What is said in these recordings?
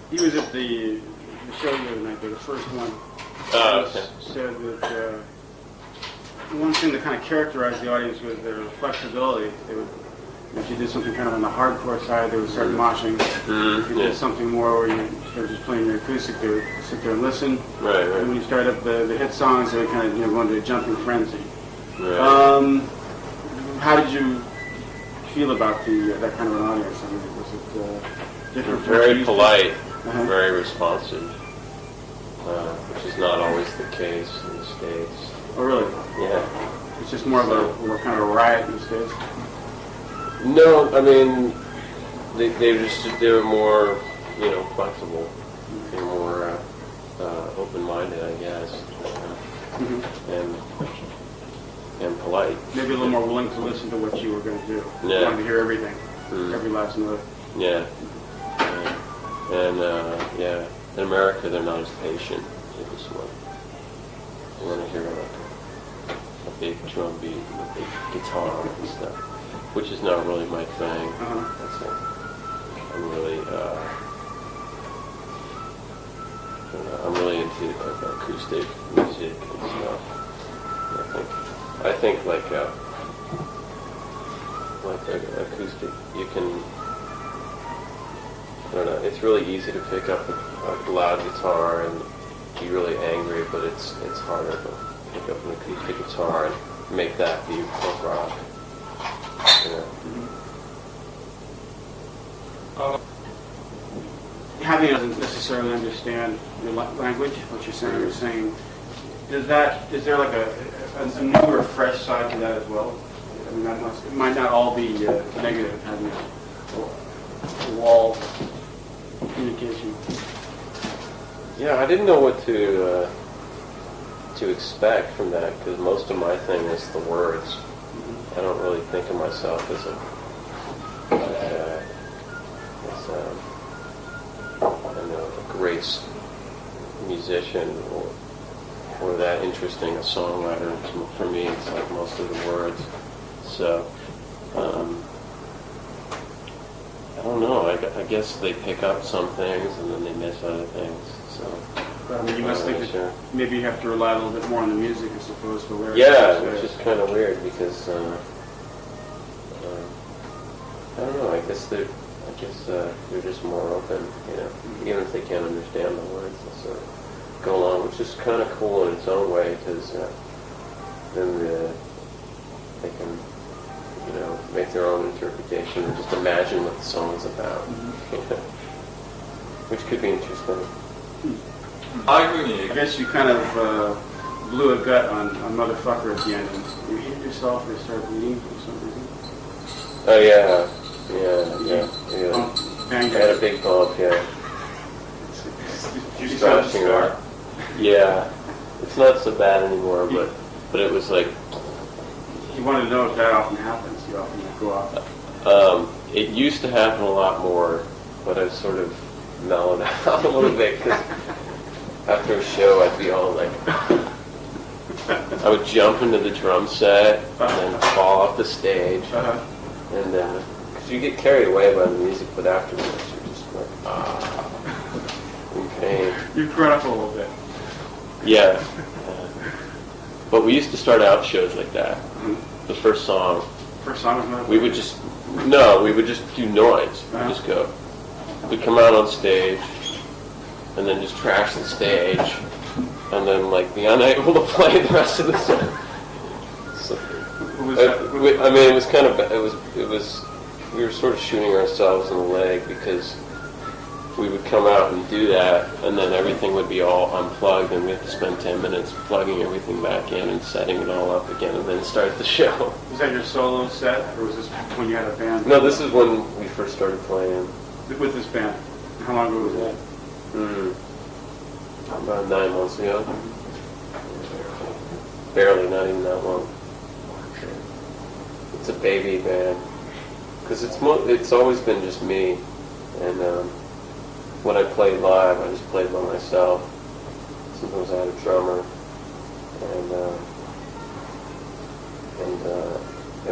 He was at the show the other night, the first one. Okay. Said that one thing that kind of characterized the audience was their flexibility. They would, if you did something kind of on the hardcore side, they would start moshing. If you did something more where you started just playing your acoustic, they would sit there and listen. Right. And when you started up the hit songs, they would kind of go into a jumping frenzy. Right. How did you feel about that kind of an audience? I mean, was it different? Very polite, very responsive, which is not always the case in the States. Oh, really? Yeah. It's just more of a kind of a riot in the States? No, I mean, they were more, flexible. They were more open-minded, I guess, and polite. Maybe a little more willing to listen to what you were going to do. Yeah. Wanted to hear everything, every last note. Yeah. And in America, they're not as patient. They just want to hear a big drum beat and a big guitar and stuff, which is not really my thing. That's it. I'm really into acoustic music and stuff. I think like acoustic, you can. I don't know. It's really easy to pick up a loud guitar and be really angry, but it's harder to pick up an acoustic guitar and make that be punk rock. Having doesn't necessarily understand your language, what you're saying. Is there like a new or fresh side to that as well? I mean, it might not all be negative, having a wall communication. Yeah, I didn't know what to expect from that, because most of my thing is the words. I don't really think of myself as a great musician or that interesting a songwriter. For me, it's like most of the words. So, I don't know. I guess they pick up some things and then they miss other things. So, I mean, you must think that maybe you have to rely a little bit more on the music as opposed to lyrics. Yeah, which is kind of weird because I don't know. I guess they're just more open, even if they can't understand the words, they'll sort of go along, which is kind of cool in its own way, because then they can, make their own interpretation and just imagine what the song is about, which could be interesting. I guess you kind of blew a gut on Motherfucker at the end, and you hit yourself or started bleeding for some reason. Oh yeah. I had a big bump, yeah. You saw the scar? Yeah. It's not so bad anymore, but it was like... You wanted to know if that often happens. You often go off. It used to happen a lot more, but I've sort of mellowed out a little bit, because after a show I'd be all like... I would jump into the drum set and then fall off the stage. And because you get carried away by the music, but afterwards you're just like, in pain. You've grown up a little bit. Yeah. But we used to start out shows like that. The first song. First song was not. We would just do noise. We'd just go. We'd come out on stage, and then just trash the stage, and then like be unable to play the rest of the set. I mean, it was kind of, we were sort of shooting ourselves in the leg, because we would come out and do that, and then everything would be all unplugged, and we have to spend 10 minutes plugging everything back in and setting it all up again, and then start the show. Was that your solo set, or was this when you had a band? No, this is when we first started playing. With this band? How long ago was that? About 9 months ago. Barely, not even that long. It's a baby band, because it's always been just me, and when I played live, I just played by myself. Sometimes I had a drummer, and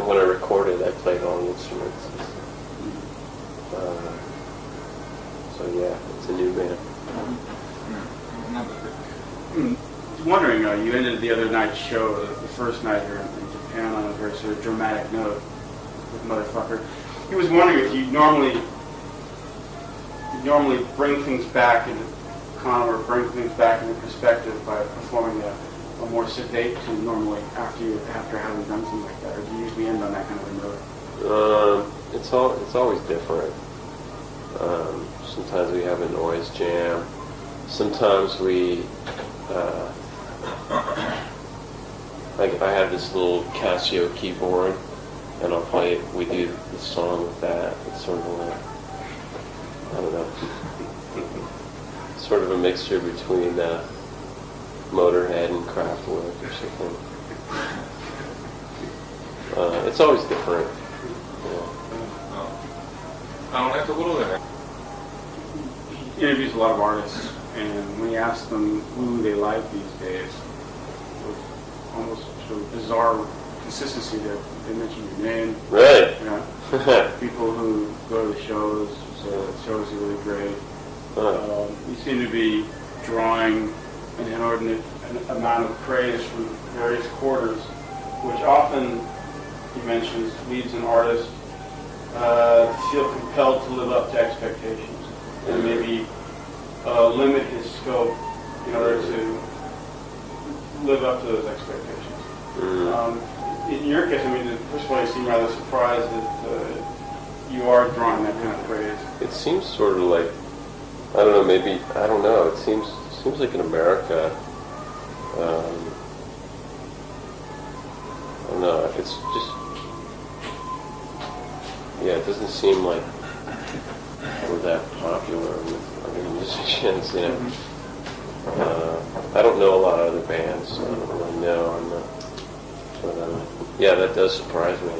when I recorded, I played all the instruments. So So yeah, it's a new band. Wondering, you ended the other night's show, the first night here in Japan, on a very sort of dramatic note with Motherfucker. He was wondering if you normally bring things back into or bring things back into perspective by performing a more sedate tune normally after having done something like that, or do you usually end on that kind of a note? It's always different. Sometimes we have a noise jam. Sometimes we like I have this little Casio keyboard, and I'll play. We do the song with that. It's sort of like, I don't know, sort of a mixture between Motorhead and Kraftwerk or something. It's always different. He interviews a lot of artists, and when he asks them who they like these days, with almost sort of bizarre consistency that they mention your name. Right. Yeah. People who go to the shows, so the shows are really great. You seem to be drawing an inordinate amount of praise from various quarters, which often, he mentions, leads an artist to feel compelled to live up to expectations and maybe limit his scope in order to live up to those expectations. In your case, I mean, first of all, you seem rather surprised that you are drawing that kind of praise. It seems sort of like, I don't know, maybe, I don't know, it seems like in America, I don't know, it's just, yeah, it doesn't seem like we're that popular with other musicians, you know. I don't know a lot of other bands, so I don't really know. But yeah, that does surprise me.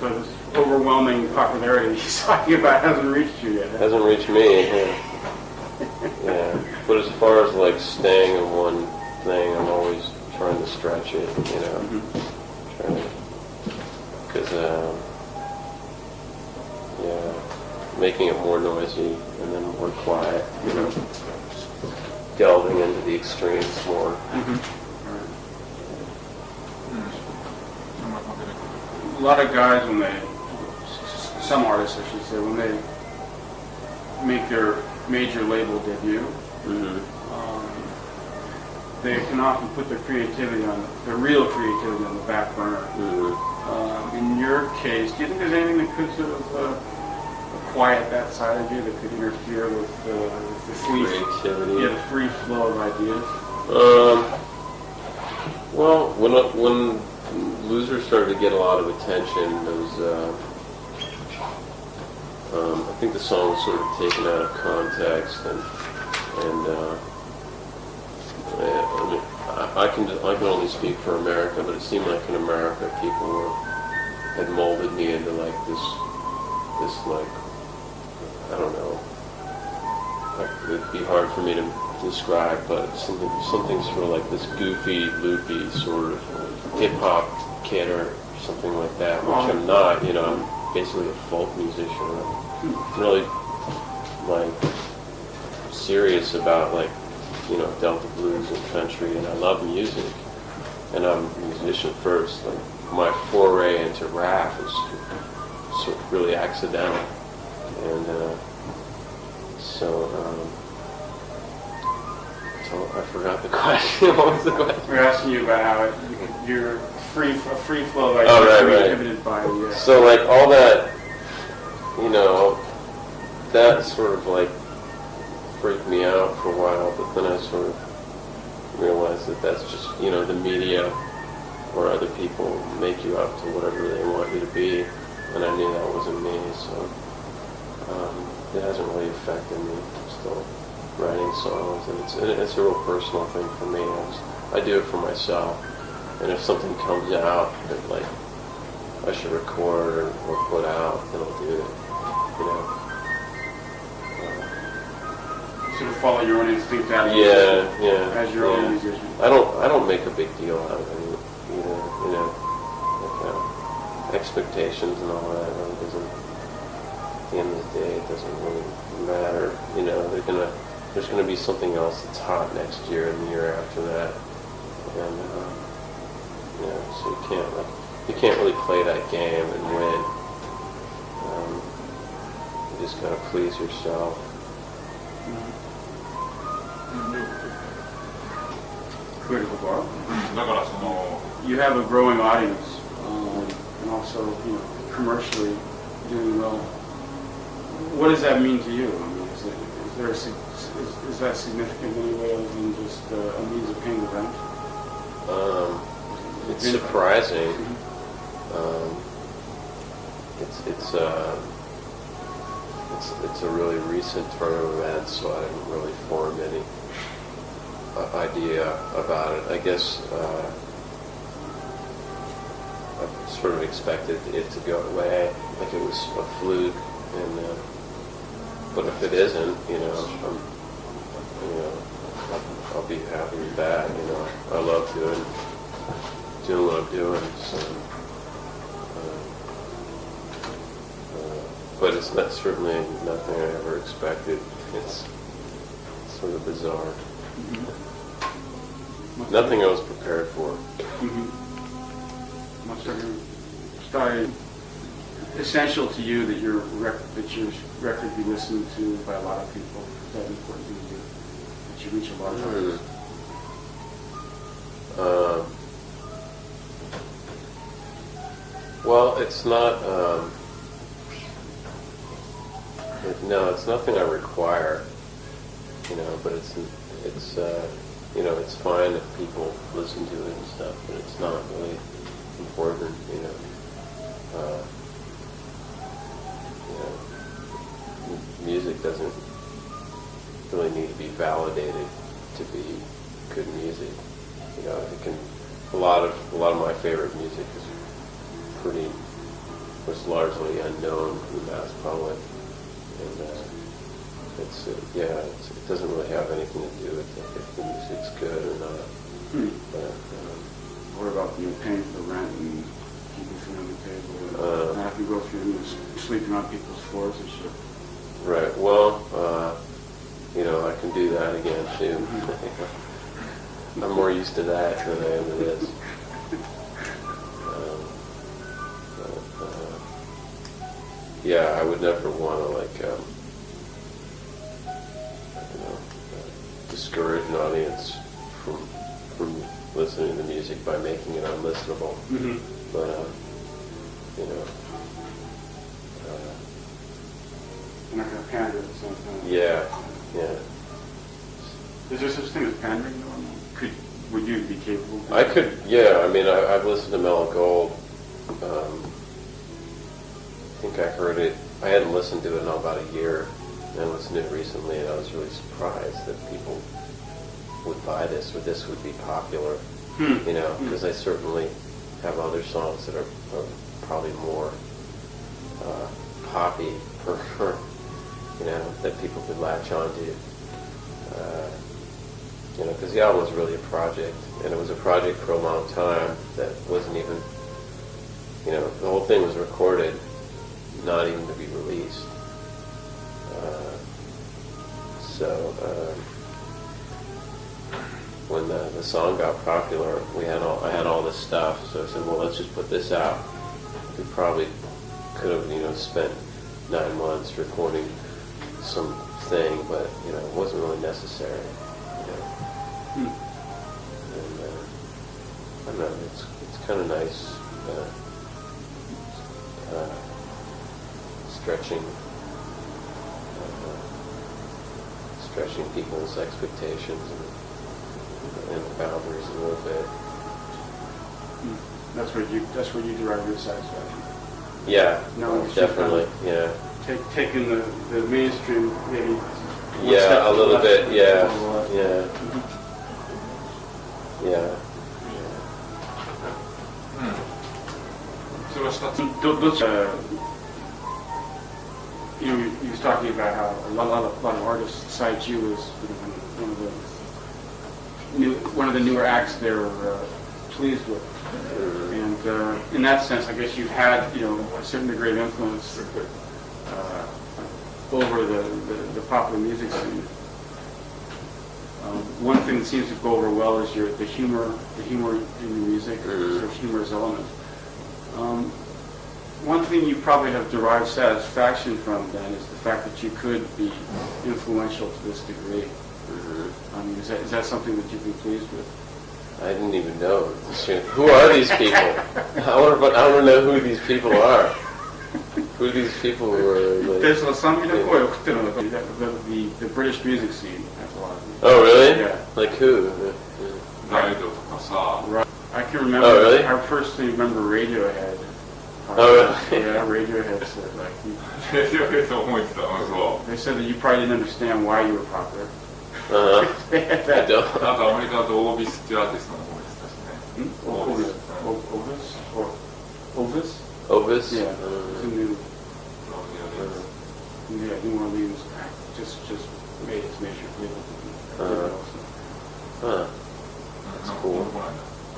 So this overwhelming popularity he's talking about hasn't reached you yet. Hasn't reached me. Yeah. But as far as like staying in one thing, I'm always trying to stretch it, you know. Because yeah, making it more noisy and then more quiet, you know. Delving into the extremes more. A lot of guys, some artists I should say, when they make their major label debut, they can often put their real creativity on the back burner. In your case, do you think there's anything that could sort of quiet that side of you, that could interfere with the free flow of ideas? Well, when Loser started to get a lot of attention, there was, I think the song was sort of taken out of context, and I can only speak for America, but it seemed like in America people had molded me into like this like, I don't know, it'd be hard for me to describe, but something sort of like this goofy, loopy sort of hip-hop kid or something like that, which I'm not, you know, I'm basically a folk musician. I'm really, like, serious about, like, you know, Delta blues and country, and I love music, and I'm a musician first. Like, my foray into rap was sort of really accidental, and so I forgot the question. What was the question? We're asking you about how you're a free flow of ideas inhibited by the... So like all that, you know, that sort of like freaked me out for a while, but then I sort of realized that that's just, you know, the media or other people make you up to whatever they want you to be, and I knew that wasn't me, so it hasn't really affected me. I'm still writing songs, and it's a real personal thing for me. I do it for myself, and if something comes out that like I should record or put out, then I'll do it. You know. Sort of follow your own instinct out. Yeah. As your own musician. I don't make a big deal out of it either. You know, like expectations and all that. It really doesn't. At the end of the day, it doesn't really matter. You know, there's gonna be something else that's hot next year and the year after that, and you know, so you can't really play that game and win. You just gotta please yourself. Critical bar. だからその You have a growing audience, and also, you know, commercially doing well. What does that mean to you? I mean, is that significant in any way other than just a means of paying the rent? It's surprising. It's a really recent turn of events, so I haven't really formed any idea about it. I guess I sort of expected it to go away, like it was a fluke, and but if it isn't, you know, I'll be happy with that. You know, I love doing what I'm doing. So, but it's not certainly nothing I ever expected. It's sort of bizarre. Nothing I was prepared for. Essential to you that your record be listened to by a lot of people. Is that important to you? That you reach a large audience? Well, it's not. No, it's nothing I require. You know, but it's you know, it's fine if people listen to it and stuff, but it's not really important. You know. Music doesn't really need to be validated to be good music. You know, it can. A lot of my favorite music was largely unknown to the mass public, and it doesn't really have anything to do with if the music's good or not. But, what about paying for the rent and keeping food on the table? And have to go through sleeping on people's floors and shit. Right. Well, you know, I can do that again too. I'm more used to that than I am to this. Yeah, I would never want to discourage an audience from listening to music by making it unlistenable. But you know. You're not going to pander at the same time. Yeah. Is there such thing as pandering? Would you be capable of that? I could, yeah. I mean, I've listened to Mellow Gold. I think I heard it. I hadn't listened to it in about a year, and I listened to it recently, and I was really surprised that people would buy this, or this would be popular. You know, because I certainly have other songs that are probably more poppy, you know, that people could latch onto. You know, because the album was really a project, and it was a project for a long time that wasn't even, you know, the whole thing was recorded, not even to be released. When the song got popular, I had all this stuff, so I said, well, let's just put this out. We probably could have, you know, spent 9 months recording something, but, you know, it wasn't really necessary. You know. And I don't know, it's kind of nice stretching people's expectations and boundaries a little bit. That's where you derive your satisfaction. Yeah, No, definitely. Yeah. taking the mainstream maybe. Yeah, a little bit. Yeah, yeah, yeah. He was talking about how a lot of artists cite you as one of the newer acts they're pleased with, and in that sense, I guess you've had a certain degree of influence over the popular music scene. One thing that seems to go over well is the humor in the music, sort of humorous element. One thing you probably have derived satisfaction from then is the fact that you could be influential to this degree. I mean, is that something that you've been pleased with? I didn't even know. Who are these people? I want to know who these people are. Who are these people who are like... There's some, the British music scene has a lot of them. Oh, really? Yeah. Like who? Right. I can remember, oh, really? I personally remember Radiohead. Oh, really? Yeah, Radiohead said, like, they said that you probably didn't understand why you were popular. I don't. Ovis? Ovis? Yeah. New Orleans just made its major deal. That's cool.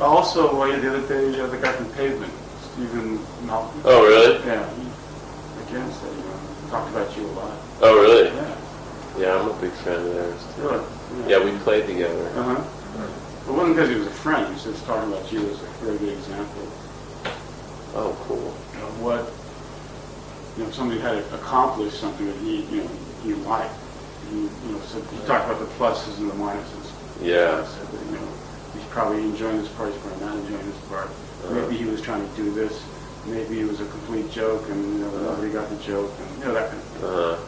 Also, the other day, the guy from Pavement, Stephen Malcolm. Oh, really? Yeah. He, again, said, talked about you a lot. Oh, really? Yeah. Yeah, I'm a big fan of theirs. Really? Yeah, we played together. Uh-huh. It wasn't because he was a friend. He was just talking about you as a very good example Oh, cool. of what, somebody had accomplished something that he liked. So he talked about the pluses and the minuses. Yeah. He said that, he's probably enjoying this part, he's probably not enjoying this part. Maybe he was trying to do this. Maybe it was a complete joke, and nobody got the joke, and that kind of thing. Yeah.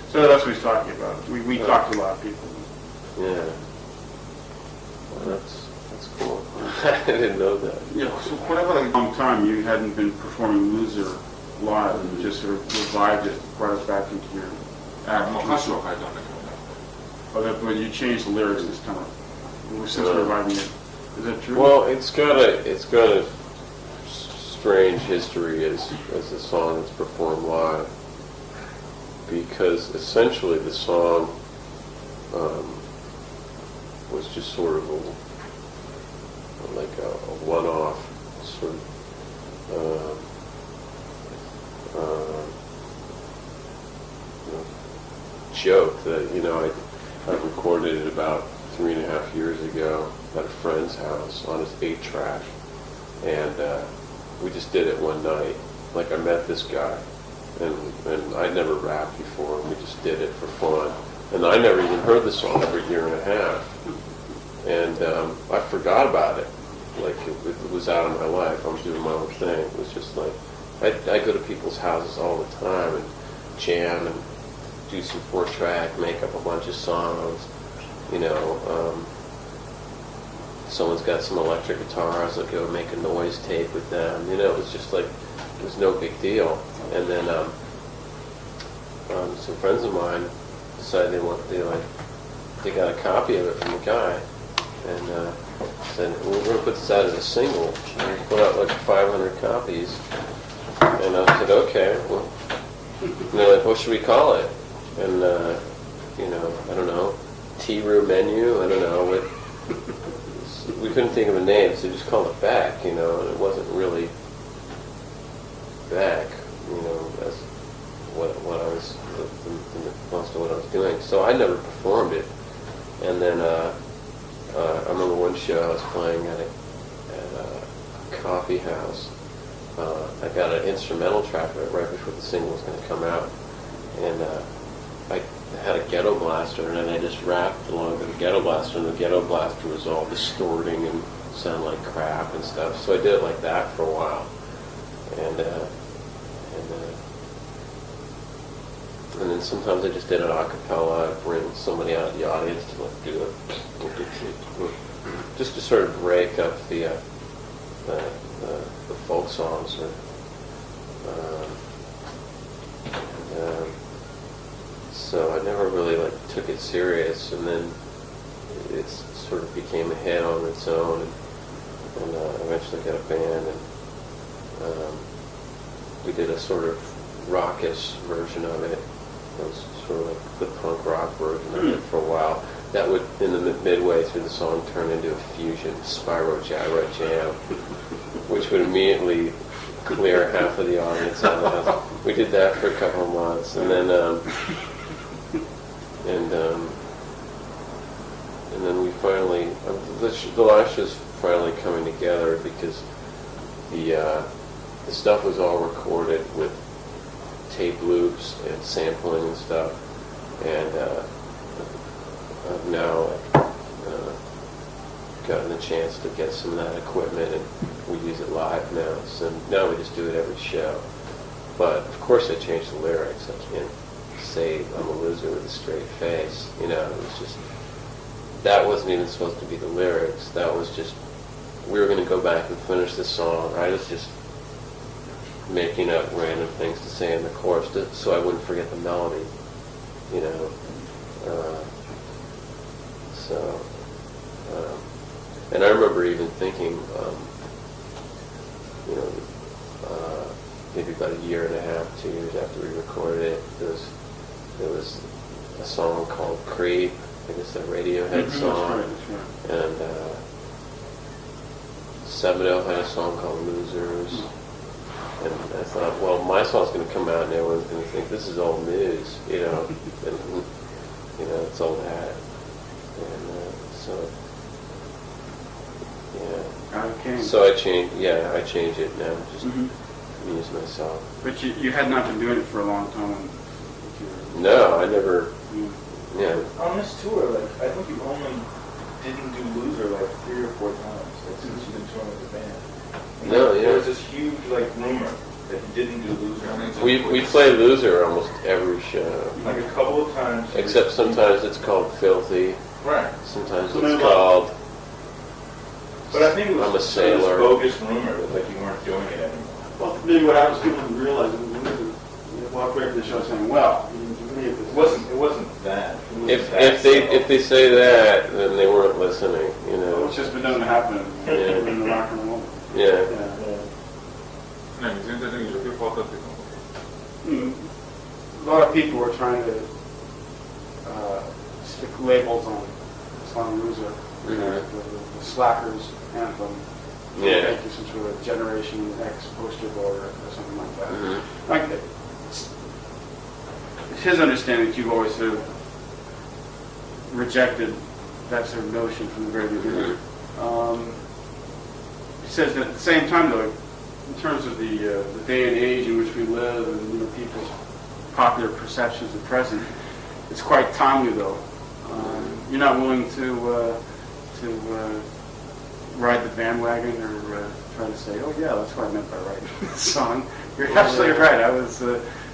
So that's what he's talking about. We talked to a lot of people. Yeah. Well, that's cool. I didn't know that. Yeah. So what about a long time you hadn't been performing Loser live, and you just sort of revived it, brought it back into your act? But you changed the lyrics this time. Since reviving it, is that true? Well, it's got a strange history as a song that's performed live, because essentially the song was just sort of like a one-off sort of joke that I recorded it about 3.5 years ago at a friend's house on his 8-track, and we just did it one night. Like, I met this guy, and I'd never rapped before, and we just did it for fun. And I never even heard the song for a year and a half, and I forgot about it. Like, it was out of my life. I was doing my own thing. It was just like, I go to people's houses all the time and jam and do some 4-track, make up a bunch of songs. Someone's got some electric guitars, I'll go make a noise tape with them. It was just like, it was no big deal. And then some friends of mine decided they got a copy of it from the guy, and said, well, we're going to put this out as a single. And we put out like 500 copies. And I said, okay, well, and they're like, what should we call it? And, I don't know, tea room menu, I don't know. We couldn't think of a name, so we just called it Beck, and it wasn't really Beck, that's what I was, most of what I was doing. So I never performed it. And then I remember one show I was playing at a coffee house. I got an instrumental track of it right before the single was going to come out, and I had a ghetto blaster, and then I just rapped along to the ghetto blaster, and the ghetto blaster was all distorting and sounded like crap and stuff. So I did it like that for a while, and then sometimes I just did it a cappella. I'd bring somebody out of the audience to do it, just to sort of break up the folk songs. So I never really took it serious, and then it sort of became a hit on its own, and eventually got a band, and we did a sort of raucous version of it. It was sort of like the punk rock version of it for a while. That would, in the midway through the song, turn into a fusion, Spyro Gyro Jam, which would immediately clear half of the audience out of the house. We did that for a couple of months, and then and then we finally, the last show's finally coming together because the stuff was all recorded with tape loops and sampling and stuff, and I've now gotten the chance to get some of that equipment, and we use it live now. So now we just do it every show. But of course I changed the lyrics. I can't say I'm a loser with a straight face. You know, it was just, that wasn't even supposed to be the lyrics. That was just, we were going to go back and finish the song. I was just making up random things to say in the chorus so I wouldn't forget the melody. You know, and I remember even thinking, you know, maybe about a year and a half, 2 years after we recorded it, there was a song called Creep. I think it's a Radiohead song. That's right. And Sebado had a song called Losers. And I thought, well, my song's going to come out and everyone's going to think this is old news, you know. And, you know, it's old hat. And so, yeah. Okay. So I changed it now, just amuse myself. But you had not been doing it for a long time. No, I never, yeah. On this tour, like, I think you only didn't do Loser like 3 or 4 times, like, since you've been touring with the band. And No, there yeah. was this huge, like, rumor that you didn't do Loser. We play Loser almost every show. Like a couple of times. Except sometimes it's called Filthy. Right. Sometimes Something it's about- called But I think it was I'm a Sailor. this bogus rumor that, like, you weren't doing it anymore. Well, maybe what happens, people didn't realize it. You walk away from the show saying, well, to me, It wasn't that. It wasn't if that if they say that, then they weren't listening, you know. It's just been known to happen in the rock and roll. Yeah. Yeah. 何全体的に状況変わったっていうの A lot of people were trying to stick labels on Osamu Masui, the Slackers anthem. Yeah. Make you some sort of Generation X poster board or something like that. Mm-hmm. Like, it's his understanding that you've always sort of rejected that sort of notion from the very beginning. He says that at the same time, though, in terms of the day and age in which we live and people's popular perceptions of the present, it's quite timely, though. You're not willing to ride the bandwagon or try to say, oh yeah, that's what I meant by writing this song. You're absolutely right. I was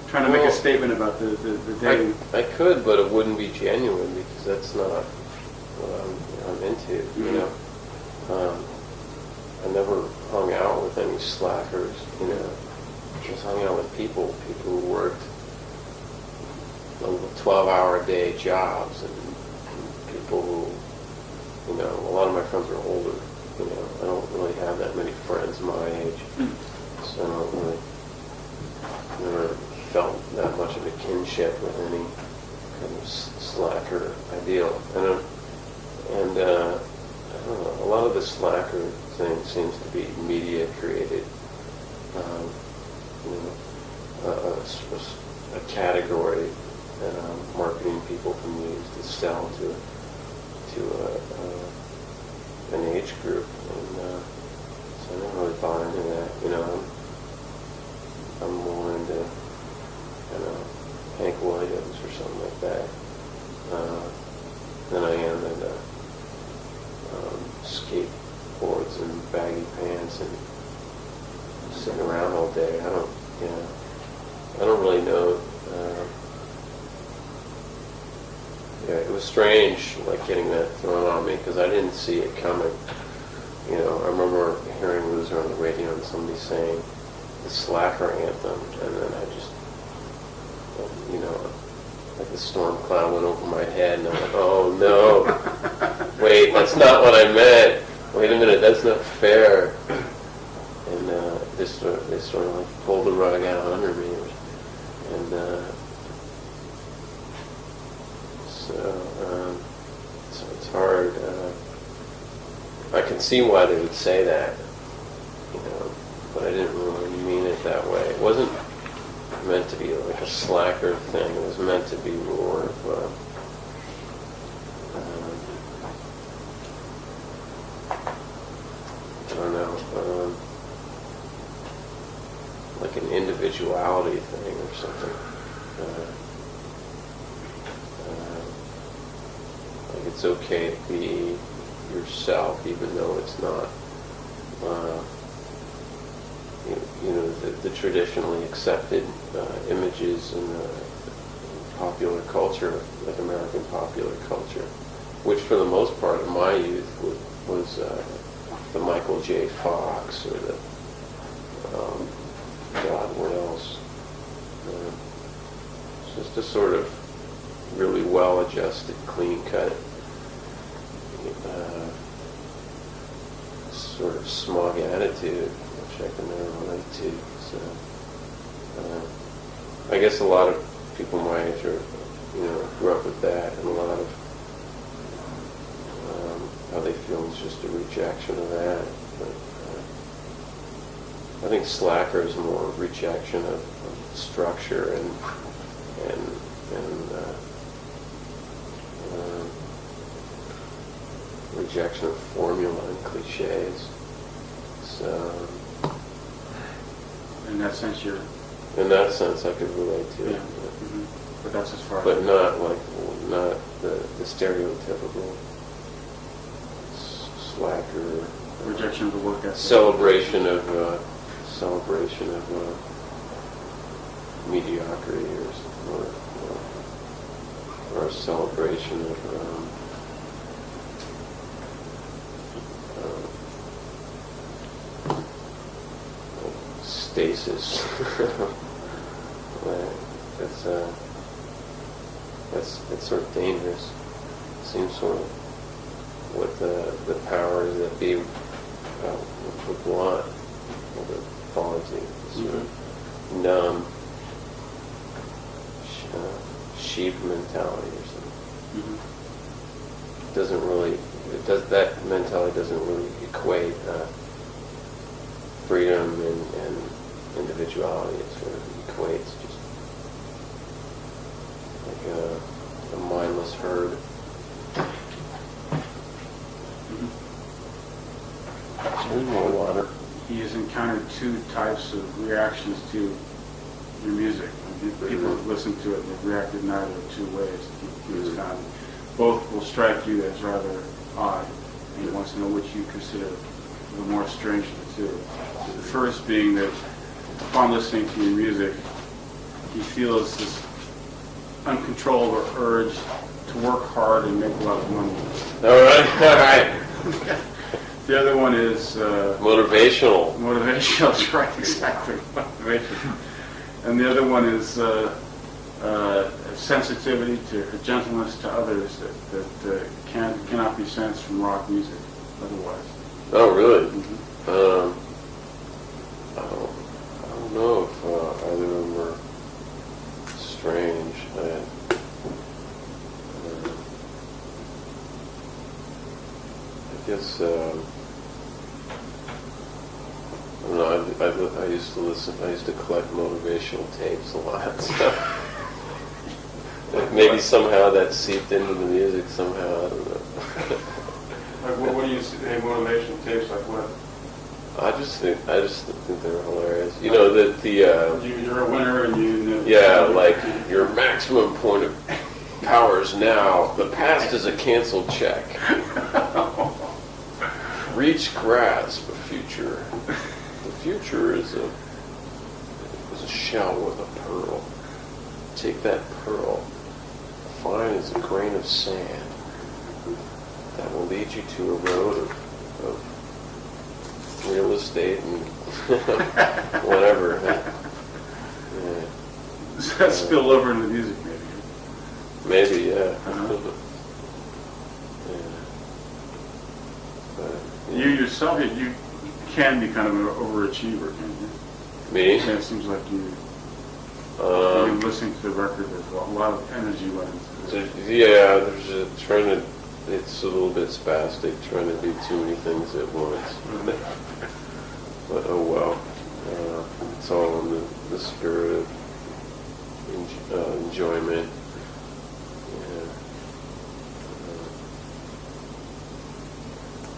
trying to make a statement about the day. I could, but it wouldn't be genuine because that's not what I'm into, you know. I never hung out with any slackers, you know. Just hung out with people who worked 12-hour-a-day jobs, and people who, you know, a lot of my friends are older, you know. I don't really have that many friends my age, so I don't really, never felt that much of a kinship with any kind of slacker ideal. I don't know, a lot of the slacker thing seems to be media created, you know, a category that marketing people can use to sell to an age group, and so I don't really bought into that. You know, I'm more into, you know, Hank Williams or something like that than I am into skateboards and baggy pants and sitting around all day. I don't really know. Yeah, it was strange, like, getting that thrown on me because I didn't see it coming. You know, I remember hearing Loser on the radio and somebody saying the Slacker anthem, and then I just, you know, like the storm cloud went over my head, and I'm like, oh no, wait, that's not what I meant. Wait a minute, that's not fair. And they sort of like pulled the rug out under me, and so it's hard. I can see why they would say that, you know, but I didn't really mean it that way. It wasn't meant to be like a slacker thing. It was meant to be more of individuality thing or something. Like it's okay to be yourself, even though it's not, the traditionally accepted images in popular culture, like American popular culture, which for the most part of my youth was the Michael J. Fox or the God, what else? It's just a sort of really well-adjusted, clean-cut, sort of smug attitude, which I can never relate to. So, I guess a lot of people my age are, grew up with that, and a lot of how they feel is just a rejection of that. But I think Slacker is more a rejection of structure and rejection of formula and cliches. So, in that sense, in that sense, I could relate to it. Yeah. Mm-hmm. But that's as far. But not the stereotypical slacker. Rejection of the work ethic. Celebration of mediocrity or a celebration of stasis. That's sort of dangerous. It seems sort of what the powers that be would want, or the authority, sort of numb sheep mentality or something. Mm-hmm. That mentality doesn't really equate freedom and individuality. It sort of equates just like a mindless herd. More water. He has encountered two types of reactions to your music. People have listened to it and they've reacted in either two ways. He was found both will strike you as rather odd, and he wants to know which you consider the more strange of the two. The first being that upon listening to your music, he feels this uncontrollable urge to work hard and make a lot of money. All right. The other one is motivational. Motivational, that's right, exactly. Motivation. And the other one is sensitivity to gentleness to others that cannot be sensed from rock music otherwise. Oh, really? Mm-hmm. I don't know if either of them were strange. I guess. I don't know, I used to collect motivational tapes a lot, so maybe somehow that seeped into the music somehow, I don't know. Like what do you say, motivational tapes, like what? I just think they're hilarious. You know, that You're a winner and you... yeah, like, your maximum point of power is now, the past is a canceled check. Reach, grasp, a future. The future is a shell with a pearl. Take that pearl, fine as a grain of sand. That will lead you to a road of real estate and whatever. Yeah. Does that spill over into the music, maybe? Maybe, yeah. Uh-huh. Yeah. You yourself, you can be kind of an overachiever, can't you? Me? Yeah, it seems like you've been listening to the record, there's a lot of energy went into it. Yeah, it's a little bit spastic, trying to do too many things at once. But oh well. It's all in the spirit of enjoyment.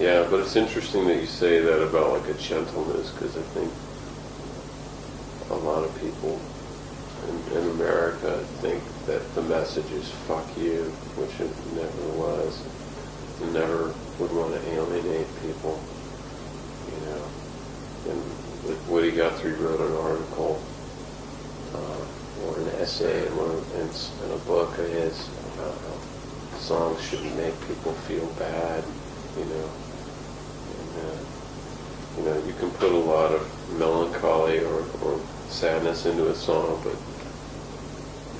Yeah, but it's interesting that you say that about like a gentleness, because I think a lot of people in America think that the message is "fuck you," which it never was. You never would want to alienate people, you know. And Woody Guthrie wrote an article or an essay in a book of his about how songs shouldn't make people feel bad, you know. And, you know, you can put a lot of melancholy or sadness into a song, but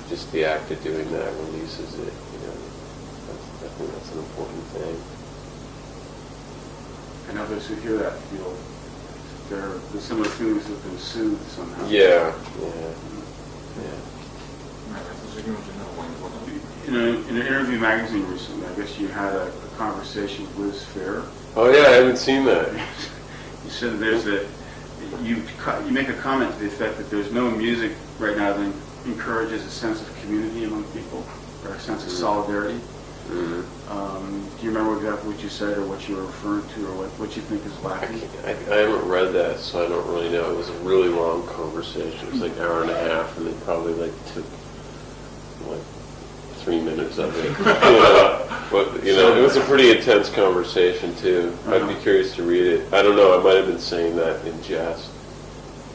just the act of doing that releases it, you know. I think that's an important thing. And others who hear that feel the similar feelings have been soothed somehow. Yeah. In an interview magazine recently, I guess you had a conversation with Liz Phair. Oh yeah, I haven't seen that. You said you make a comment to the effect that there's no music right now that encourages a sense of community among people or a sense of solidarity. Mm-hmm. Do you remember exactly what you said or what you were referring to or what you think is lacking? I haven't read that, so I don't really know. It was a really long conversation. It was like an hour and a half, and they probably took 3 minutes of it. But it was a pretty intense conversation too. I'd be curious to read it. I don't know. I might have been saying that in jest.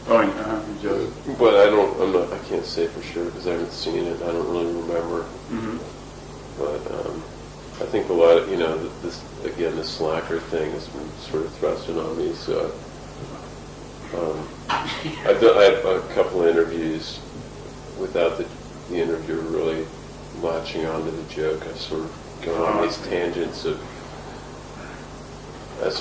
Oh, in jest. But I can't say for sure because I haven't seen it. I don't really remember. Mm-hmm. But I think a lot of, the slacker thing has been sort of thrusted on me. So I had a couple of interviews without the interviewer really latching onto the joke. I've sort of gone on these tangents of, as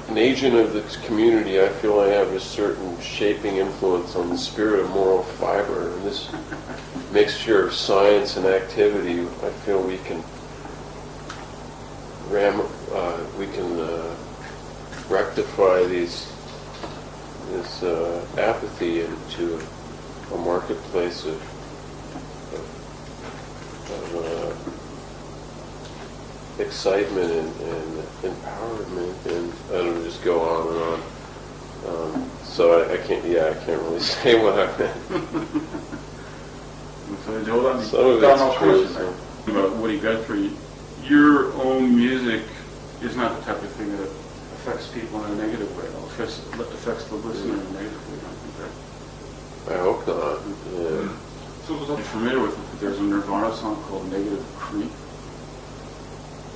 an agent of this community, I feel I have a certain shaping influence on the spirit of moral fiber. And this mixture of science and activity, I feel we can rectify this apathy into a marketplace of excitement and empowerment, and I don't know, just go on and on. So I can't really say what I meant. Some of it's true. So. About Woody Guthrie, your own music is not the type of thing that affects people in a negative way. It affects the listener in a negative way, don't you think? I hope not. Yeah. So I'm familiar with it. There's a Nirvana song called Negative Creep.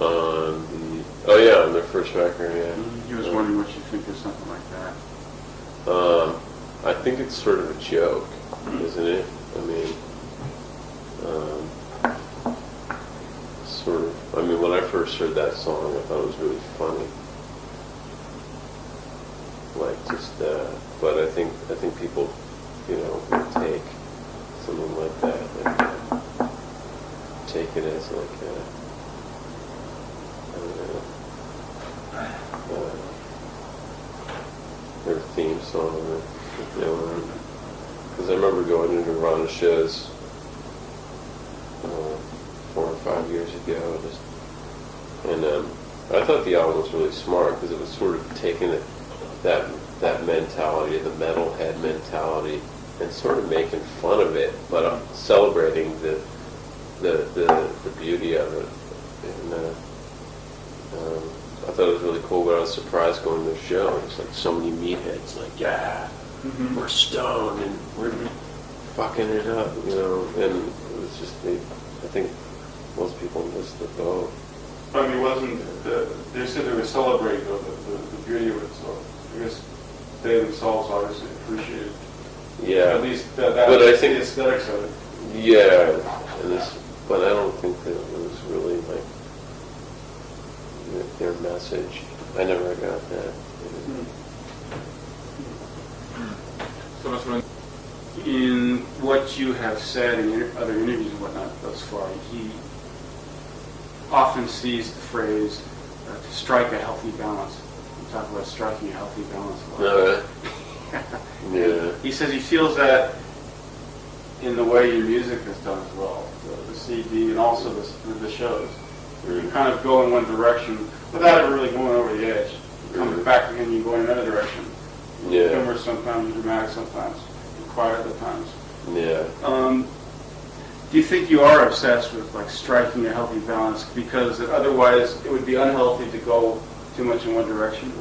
On their first record, yeah. He was wondering what you think of something like that. I think it's sort of a joke, isn't it? I mean, when I first heard that song, I thought it was really funny. But I think people, would take something like that, take it as their theme song, because I remember going to Nirvana shows 4 or 5 years ago, and I thought the album was really smart because it was sort of taking that mentality, the metalhead mentality, and sort of making fun of it, but celebrating the beauty of it. And I thought it was really cool, but I was surprised going to the show. It was like so many meatheads, we're stoned and we're fucking it up, and it was just, I think most people missed the boat. I mean, they said they were celebrating the beauty of it, so I guess they themselves obviously appreciated, yeah, at least that but I think the aesthetics of it. Yeah, but I don't think that it was really their message. I never got that. In what you have said in other interviews and whatnot thus far, he often sees the phrase to strike a healthy balance. You talk about striking a healthy balance a lot. Yeah. He says he feels that in the way your music is done as well, the CD and also the shows. You kind of go in one direction without ever really going over the edge. You come back again, you go in another direction. Yeah. Humorous sometimes, dramatic sometimes, quiet at times. Yeah. Do you think you are obsessed with like striking a healthy balance because otherwise it would be unhealthy to go too much in one direction?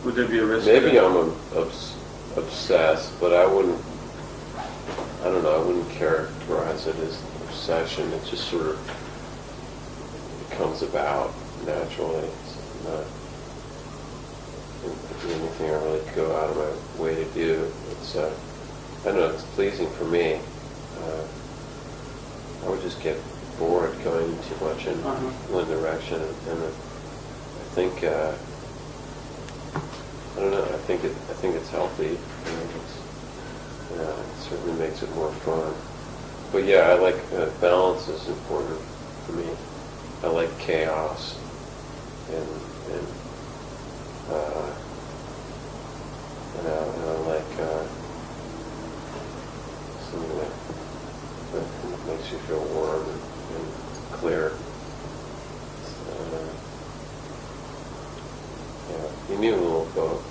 Would there be a risk? Maybe I'm obsessed, but I don't know, I wouldn't characterize it as obsession. It just sort of comes about naturally. It's not anything I really go out of my way to do. It's, I don't know, it's pleasing for me. I would just get bored going too much in one direction, and I think I don't know. I think it's healthy. It certainly makes it more fun. But yeah, I like balance is important for me. I like chaos, and I like something that makes you feel warm and clear. Yeah, you need a little both.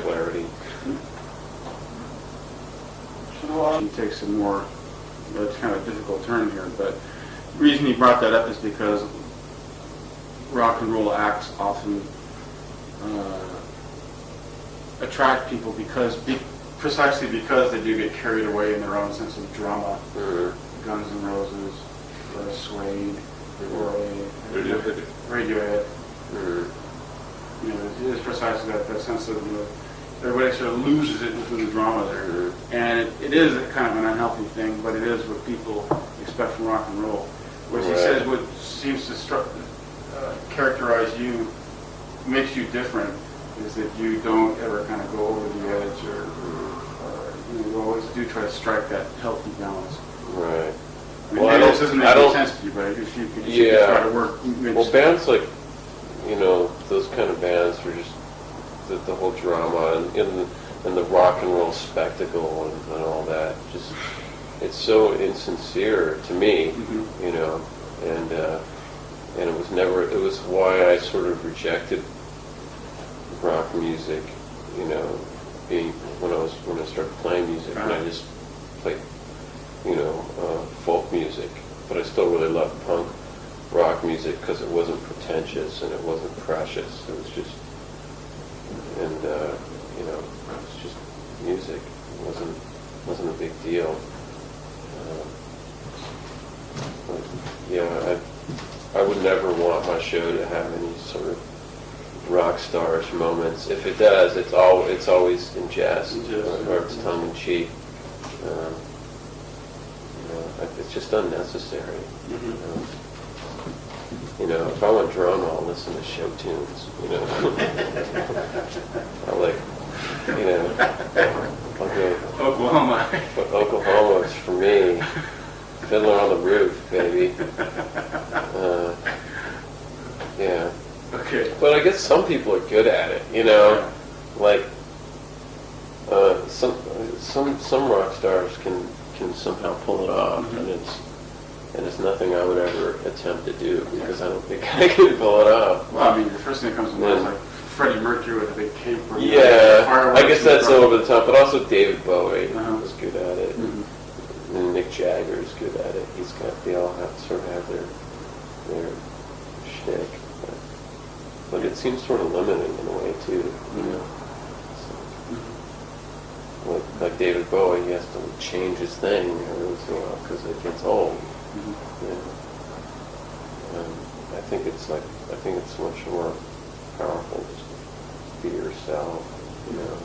Clarity. He takes a more, it's kind of a difficult turn here, but the reason he brought that up is because rock and roll acts often attract people precisely because they do get carried away in their own sense of drama. Guns N' Roses, or a Suede, or a Radiohead. You know, it is precisely that sense of everybody sort of loses it within the drama there. And it is a kind of an unhealthy thing, but it is what people expect from rock and roll. Whereas he says what seems to characterize you, makes you different, is that you don't ever kind of go over the edge, or you always do try to strike that healthy balance. Right. I mean, maybe this doesn't make any sense to you, but if you could try to work. Well, bands like, those kind of bands are just the whole drama and the rock and roll spectacle and all that. Just, it's so insincere to me, and it was why I sort of rejected rock music, being when I started playing music, and I just played, folk music, but I still really loved punk rock music because it wasn't pretentious and it wasn't precious. It was just, and it was just music. It wasn't a big deal. But yeah, I would never want my show to have any sort of rock stars moments. If it does, it's always in jest, or it's tongue in cheek. It's just unnecessary. If I want drama, I'll listen to show tunes. I like, I'll go Oklahoma. Oklahoma is for me. Fiddler on the Roof, baby. Yeah. Okay. But I guess some people are good at it, like some rock stars can somehow pull it off, and it's nothing I would ever attempt to do because I don't think I can pull it off. Well, I mean, the first thing that comes to mind is like Freddie Mercury with a big cape. Yeah, I guess that's over the top, but also David Bowie was good at it, and Mick Jagger is good at it. They all sort of have their shtick. But it seems sort of limiting in a way too, like David Bowie, he has to change his thing every once in a while because it gets old. I think it's much more powerful just to be yourself, Yeah.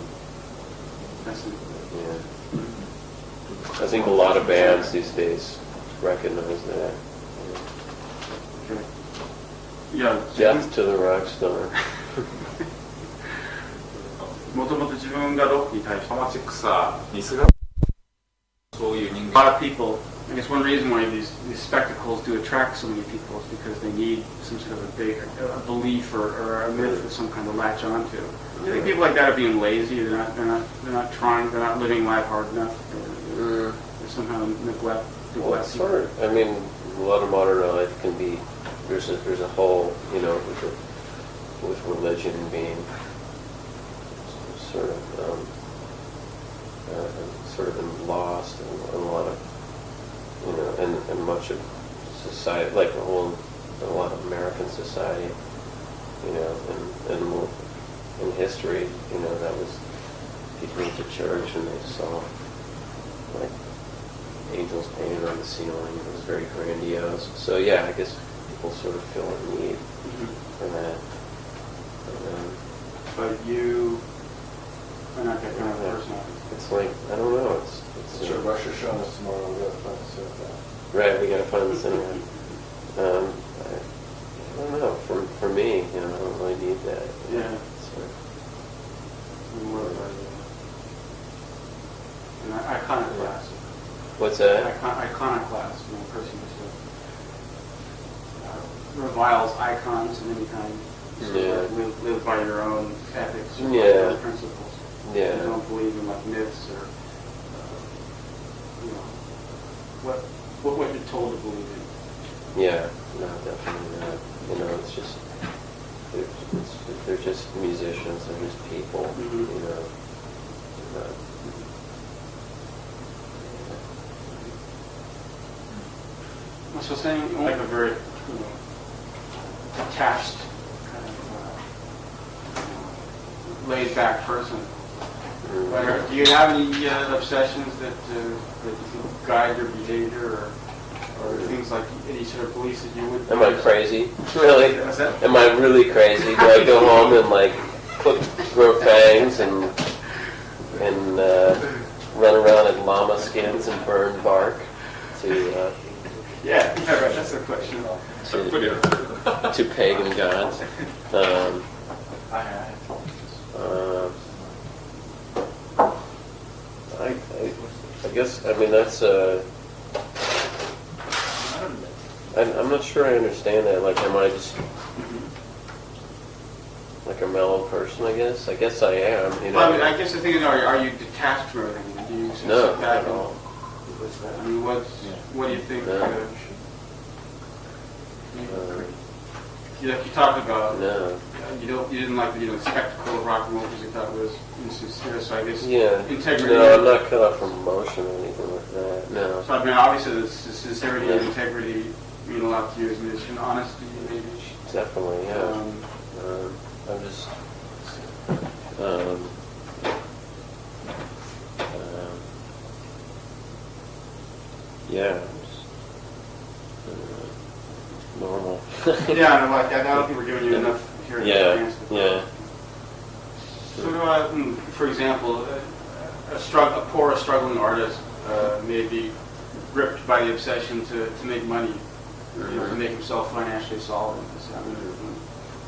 I think a lot of bands these days recognize that. Yeah. Death to the rock star. もともと自分がロックに対してドラマチックさにすがそういう人 a 間 lot of people, I guess one reason why these spectacles do attract so many people is because they need some sort of a belief or a myth or some kind of latch onto. Do you think people like that are being lazy? They're not trying. They're not living life hard enough. They somehow neglect. Well, it's sort of, a lot of modern life can be. There's a whole, there's a with religion being sort of been lost in a lot of, and much of society, like a lot of American society, and in history, that was people went to church and they saw like angels painted on the ceiling. It was very grandiose. So yeah, I guess people sort of feel a need for that. But you are not that kind of person. It's like, I don't know. It's Sure, Rosh Hashanah tomorrow. We got to find the that. right. We got to find the cinema. I don't know. For me, I don't really need that. Yeah. So, More of an iconoclast. what's that? Iconoclast, a person who reviles icons of any kind. So live by your own ethics or your own principles. Yeah. You don't believe in like myths or what you're told to believe in. Yeah, no, definitely not. It's just they're just musicians. They're just people. So saying like a very detached, kind of laid back person. Do you have any obsessions that you think guide your behavior, or things like any sort of beliefs that you would? Am I crazy? Really? What's that? Am I really crazy? Do I go home and like grow fangs and run around in llama skins and burn bark to Yeah, right. That's the question. to pagan gods? I guess, that's I'm not sure I understand that. Like, am I just like a mellow person, I guess? I guess I am, Well, I guess the thing is, are you detached from everything? Do you sit No, back not at all. What do you think? No. You talked about No. you didn't like the spectacle of rock and roll because you thought it was insincere. So I guess Yeah. integrity. No, I'm not cut off from emotion or anything like that. No. So obviously the sincerity and integrity mean a lot to you as a musician. Honesty, maybe. Definitely, yeah. I'm just, yeah, I'm just, normal. Yeah, no, I don't think we're giving you enough here. Yeah, yeah. So, for example, a struggling artist may be gripped by the obsession to make money, to make himself financially solvent. I'm going to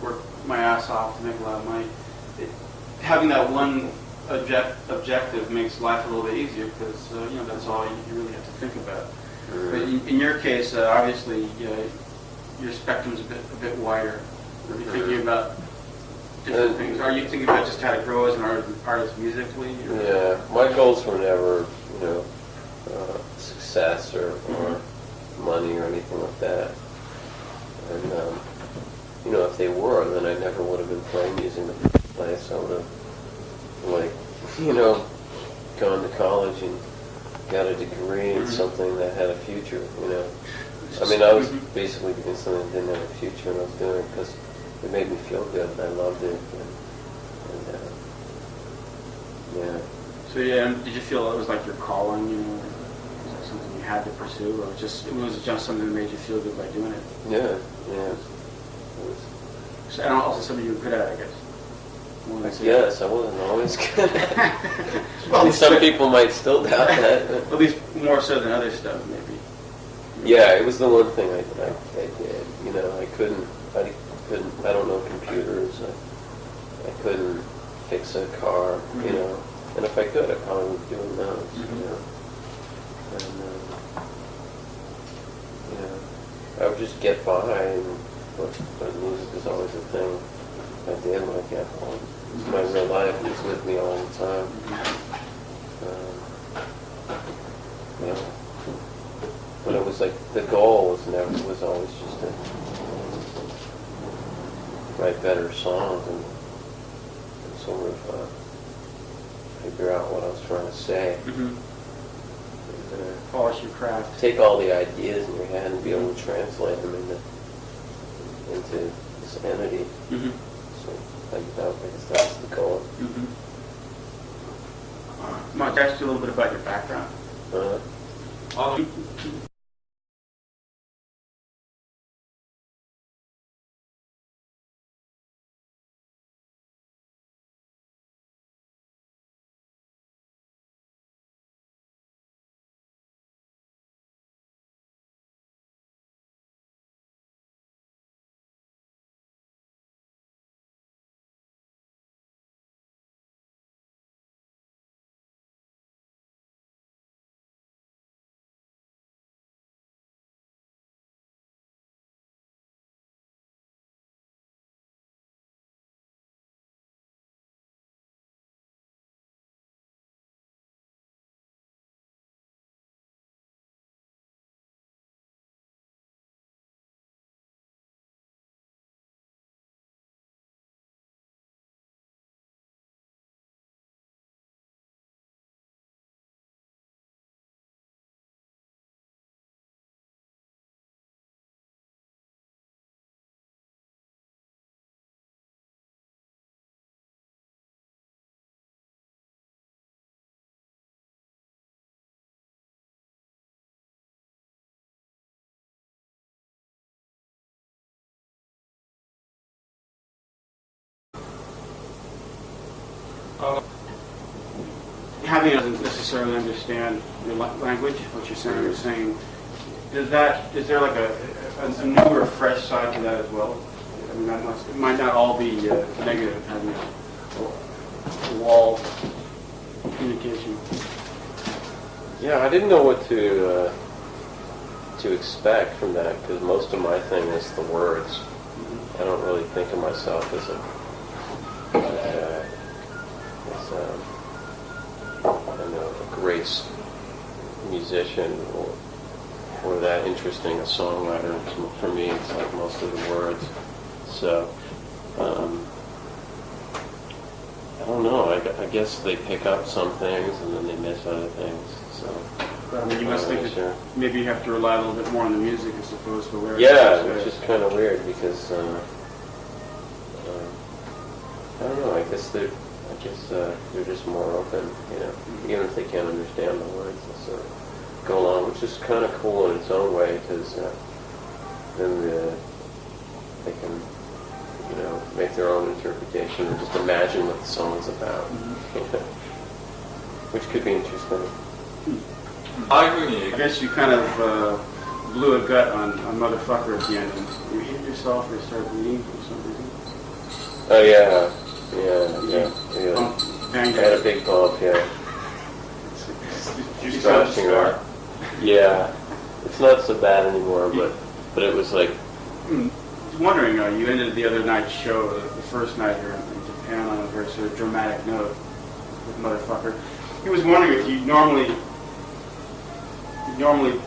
work my ass off to make a lot of money. Having that one objective makes life a little bit easier because that's all you really have to think about. But in your case, obviously, your spectrum's a bit wider. Are you thinking about different things? Are you thinking about just how to grow as an artist musically? Or? Yeah, my goals were never, success or money or anything like that. And if they were, then I never would have been playing music in the first place. I would have, gone to college and got a degree in something that had a future. I was basically doing something that didn't have a future, and I was doing it because it made me feel good, and I loved it. Yeah. So did you feel it was like your calling? Was it something you had to pursue, or was it just something that made you feel good by doing it? Yeah. So, and also something you were good at, I guess. Yes, I wasn't always good at it. Well, some people might still doubt that. At least more so than other stuff, maybe. Yeah, it was the one thing I did. I don't know computers. I couldn't fix a car, and if I could, I probably would be doing those, And, I would just get by, but music was always a thing I did when I got home. My real life was with me all the time. But it was like the goal was always just to write better songs and sort of figure out what I was trying to say. Mm-hmm. And, Polish your craft. take all the ideas in your head and be able to translate them into this entity. Mm-hmm. So I guess that's the goal. Mm-hmm. Might I ask you a little bit about your background? Having doesn't necessarily understand your language, what you're saying. You're saying, is there like a new or fresh side to that as well? I mean, it might not all be negative, having a wall communication. Yeah, I didn't know what to expect from that because most of my thing is the words. I don't really think of myself as a great musician or that interesting a songwriter. For me, it's like most of the words. So I don't know. I guess they pick up some things and then they miss other things. So. But I mean, you must think that maybe you have to rely a little bit more on the music as opposed to the lyrics. Yeah, which is kind of weird because I don't know. I guess they're just more open, you know. Even if they can't understand the words, they sort of go along, which is kind of cool in its own way because then they can, you know, make their own interpretation and just imagine what the song's about, which could be interesting. I guess you kind of blew a gut on Motherfucker at the end, and you hit yourself or started bleeding for some reason. Oh yeah. I had a big bump, yeah. Did you start to scar? Yeah. It's not so bad anymore, but it was like... I was wondering, you ended the other night's show, the first night here in Japan, on a very sort of dramatic note with Motherfucker. He was wondering if you normally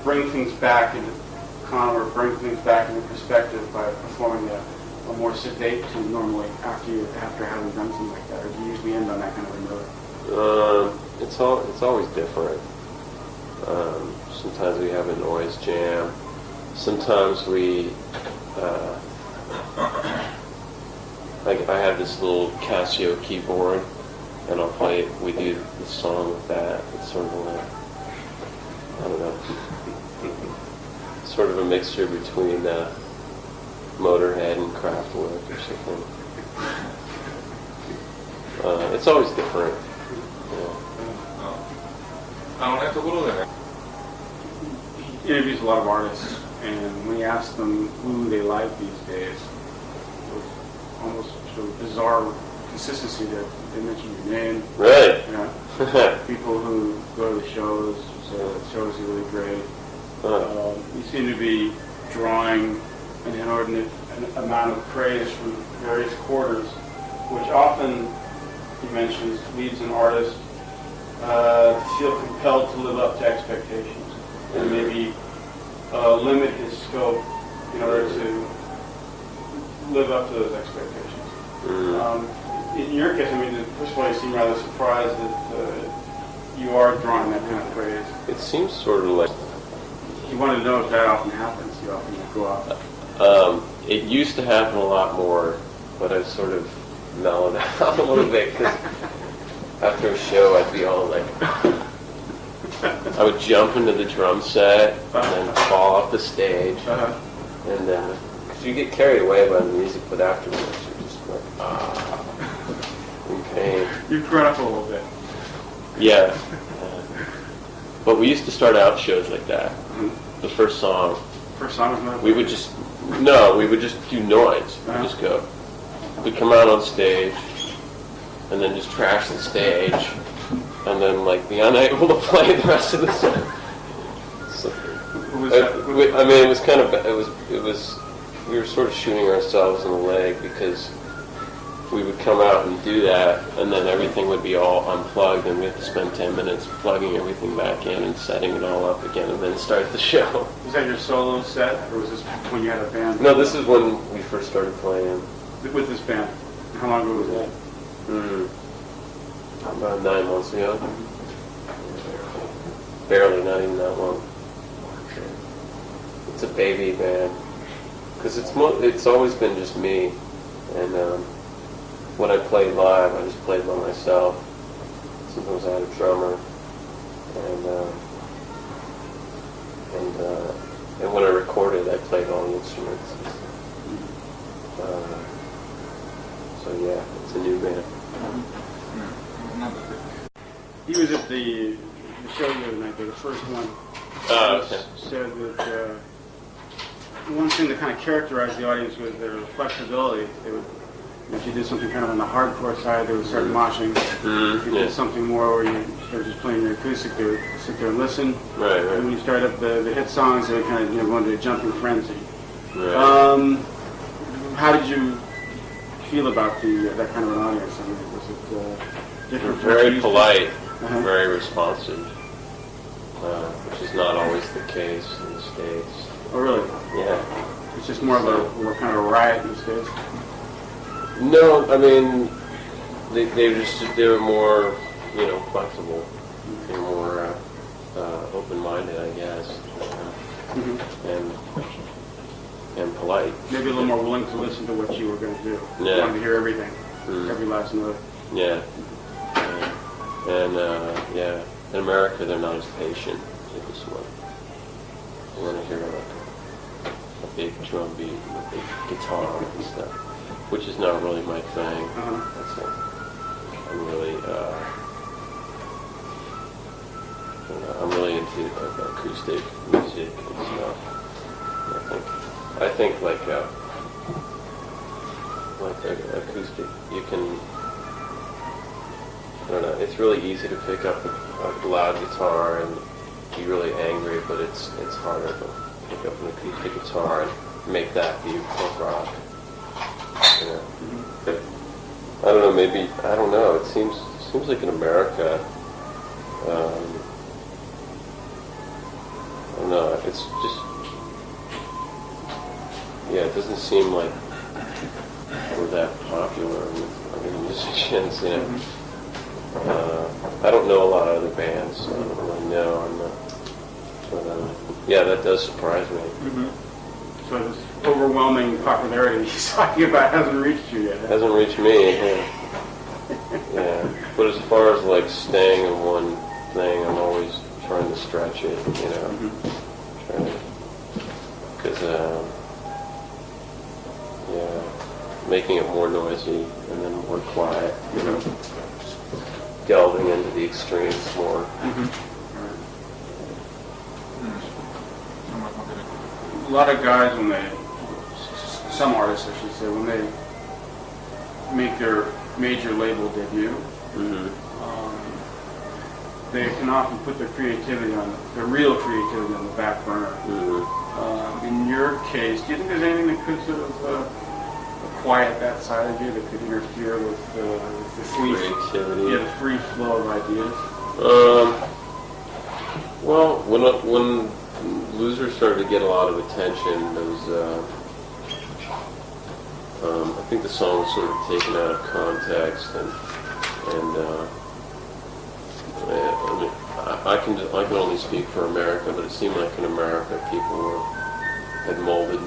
bring things back into or bring things back into perspective by performing a more sedate tune normally after having done something like that, or do you usually end on that kind of a note? It's always different. Sometimes we have a noise jam. Sometimes we like I have this little Casio keyboard, and I'll play. We do the song with that. It's sort of like, I don't know, sort of a mixture between Motorhead and Kraftwerk or something. It's always different. He interviews a lot of artists, and when he asks them who they like these days, there's almost sort of bizarre consistency that they mention your name. Right. Yeah. People who go to the shows, say the shows are really great. You seem to be drawing an inordinate amount of praise from various quarters, which often, he mentions, leads an artist to feel compelled to live up to expectations and maybe limit his scope in order to live up to those expectations. In your case, I mean, first of all, you seem rather surprised that you are drawing that kind of praise. It seems sort of like... You want to know if that often happens. You often go out. It used to happen a lot more, but I've sort of mellowed out a little bit, because after a show, I'd be all like... I would jump into the drum set, and then fall off the stage, and because you get carried away by the music, but afterwards, you're just like, in pain. You've grown up a little bit. Yeah. But we used to start out shows like that. The first song. First song was not. We would just do noise. We'd just go. We'd come out on stage, and then just trash the stage, and then like be unable to play the rest of the set. So, I mean, it was kind of, it was, we were sort of shooting ourselves in the leg, because we would come out and do that, and then everything would be all unplugged, and we have to spend 10 minutes plugging everything back in and setting it all up again, and then start the show. Was that your solo set, or was this when you had a band? No, this is when we first started playing. With this band? How long ago was that? About 9 months ago. Barely, not even that long. It's a baby band. Because it's always been just me, and when I played live, I just played by myself. Sometimes I had a drummer, and when I recorded, I played all the instruments. So yeah, it's a new band. He was at the show the other night, the first one. Okay. Said that one thing that kind of characterized the audience was their flexibility. They would, if you did something kind of on the hardcore side, they would start moshing. If you did something more where you started just playing your acoustic, they would sit there and listen. Right. And when you started up the hit songs, they would kind of go into a jumping frenzy. Right. How did you feel about that kind of an audience? I mean, was it different? Very polite, very responsive, which is not always the case in the States. Oh, really? Yeah. It's just more of a kind of a riot in the States? No, I mean, they were more, flexible. They were more open-minded, I guess, and polite. Maybe a little more willing to listen to what you were going to do. Yeah. Wanted to hear everything, every last note. Yeah. And in America, they're not as patient. They just want to hear a big drum beat and a big guitar and stuff, which is not really my thing. I'm really into acoustic music and stuff. I think like acoustic, you can. I don't know. It's really easy to pick up a loud guitar and be really angry, but it's harder to pick up an acoustic guitar and make that be folk rock. But I don't know. Maybe I don't know. It seems like in America, I don't know. It's just it doesn't seem like we're that popular with musicians, I don't know a lot of other bands, so I don't really know. I'm not, but that does surprise me. So this overwhelming popularity he's talking about hasn't reached you yet. It hasn't reached me. Yeah. But as far as like staying in one thing, I'm always trying to stretch it, because making it more noisy and then more quiet, delving into the extremes more. A lot of guys, some artists I should say, when they make their major label debut, they can often put their real creativity on the back burner. In your case, do you think there's anything that could sort of quiet that side of you, that could interfere with the free flow of ideas? Well, when Loser started to get a lot of attention, there was, I think the song was sort of taken out of context, and I mean, I can only speak for America, but it seemed like in America people had molded